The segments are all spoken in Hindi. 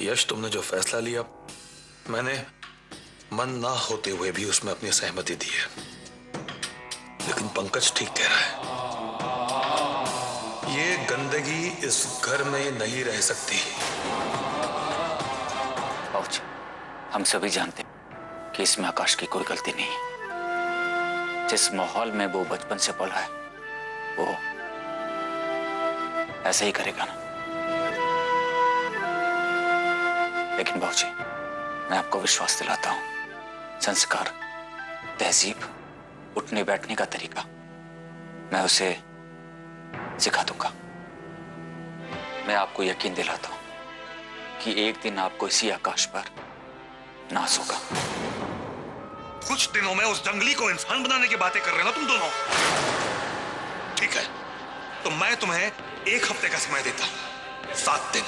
यश, तुमने जो फैसला लिया, मैंने मन ना होते हुए भी उसमें अपनी सहमति दी है। लेकिन पंकज ठीक कह रहा है, ये गंदगी इस घर में नहीं रह सकती। हम सभी जानते हैं कि इसमें आकाश की कोई गलती नहीं है। जिस माहौल में वो बचपन से पला है, वो ऐसे ही करेगा ना। लेकिन बाबूजी, मैं आपको विश्वास दिलाता हूं, संस्कार, तहजीब, उठने बैठने का तरीका मैं उसे सिखा दूंगा। मैं आपको यकीन दिलाता हूं कि एक दिन आपको इसी आकाश पर नाज होगा। कुछ दिनों में उस जंगली को इंसान बनाने की बातें कर रहे हो तुम दोनों। ठीक है, तो मैं तुम्हें 1 हफ्ते का समय देता हूं, 7 दिन।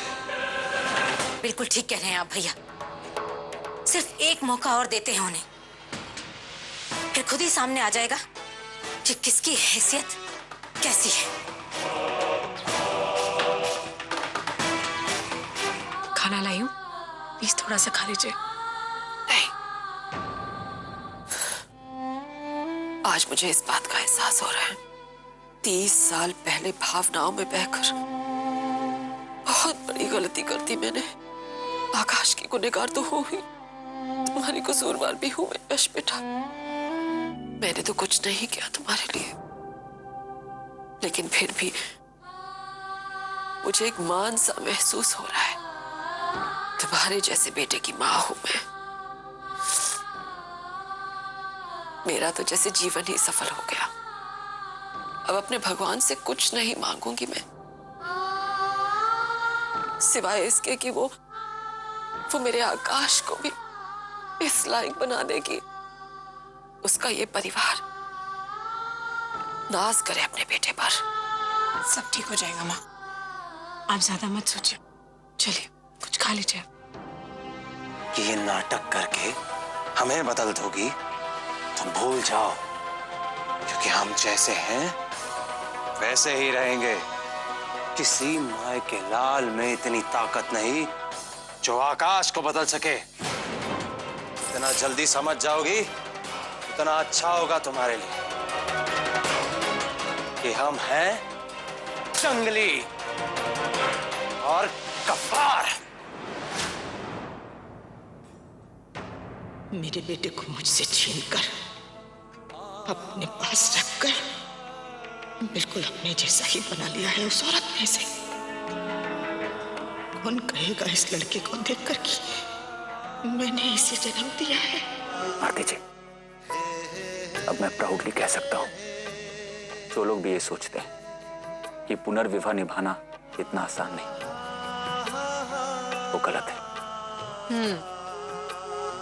बिल्कुल ठीक कह रहे हैं आप भैया। सिर्फ एक मौका और देते हैं उन्हें, फिर खुद ही सामने आ जाएगा कि किसकी हैसियत कैसी है। खाना लाई हूं, प्लीज थोड़ा सा खा लीजिए। आज मुझे इस बात का एहसास हो रहा है, 30 साल पहले भावनाओं में बहकर बहुत बड़ी गलती कर दी मैंने। आकाश की गुनहगार तो हो ही, तुम्हारी कसूरवार भी हूं मैं यश बेटा। मैंने तो कुछ नहीं किया तुम्हारे लिए, लेकिन फिर भी मुझे एक मान सा महसूस हो रहा है। तुम्हारे जैसे बेटे की मां हूं मैं। मेरा तो जैसे जीवन ही सफल हो गया। अब अपने भगवान से कुछ नहीं मांगूंगी मैं, सिवाय इसके कि वो मेरे आकाश को भी इस लायक बना देगी, उसका ये परिवार नाज करे अपने बेटे पर। सब ठीक हो जाएगा माँ, आप ज्यादा मत सोचिए। चलिए कुछ खा लीजिए। कि ये नाटक करके हमें बदल दोगी, तुम भूल जाओ, क्योंकि हम जैसे हैं वैसे ही रहेंगे। किसी माय के लाल में इतनी ताकत नहीं जो आकाश को बदल सके। इतना जल्दी समझ जाओगी उतना अच्छा होगा तुम्हारे लिए कि हम हैं जंगली और कफ्फार। मेरे बेटे को मुझसे छीनकर अपने पास रखकर बिल्कुल अपने जैसा ही बना लिया है उस औरत में से। कौन कहेगा इस लड़के को देखकर कि मैंने इसे जन्म दिया है। आरती जी, अब मैं प्राउडली कह सकता हूं, जो लोग भी ये सोचते हैं कि पुनर्विवाह निभाना इतना आसान नहीं, वो गलत है।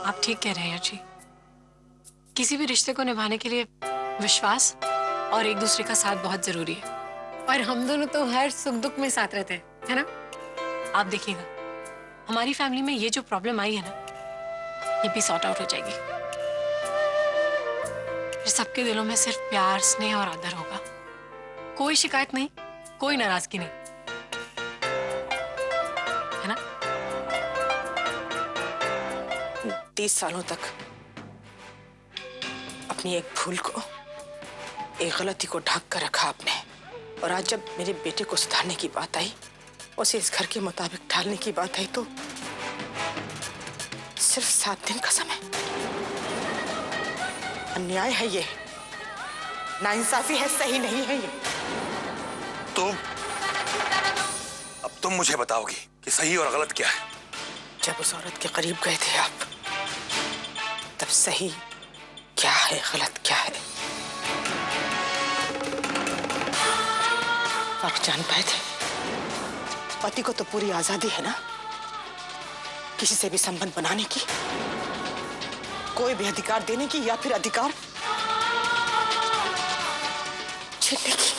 आप ठीक कह रहे हैं जी। किसी भी रिश्ते को निभाने के लिए विश्वास और एक दूसरे का साथ बहुत जरूरी है। और हम दोनों तो हर सुख दुख में साथ रहते हैं, है ना? आप देखिएगा, हमारी फैमिली में ये जो प्रॉब्लम आई है ना, ये भी सॉर्ट आउट हो जाएगी। फिर सबके दिलों में सिर्फ प्यार, स्नेह और आदर होगा। कोई शिकायत नहीं, कोई नाराजगी नहीं, है ना? 30 सालों तक अपनी एक भूल को, एक गलती को ढक कर रखा आपने, और आज जब मेरे बेटे को सुधारने की बात आई, उसे इस घर के मुताबिक ढालने की बात आई, तो सिर्फ 7 दिन का समय। अन्याय है ये, नाइंसाफी है, सही नहीं है ये। तो अब तुम मुझे बताओगी कि सही और गलत क्या है? जब उस औरत के करीब गए थे आप, तब सही क्या है, गलत क्या है, आप जान पाए थे। पति को तो पूरी आजादी है ना, किसी से भी संबंध बनाने की, कोई भी अधिकार देने की या फिर अधिकार छीनने की।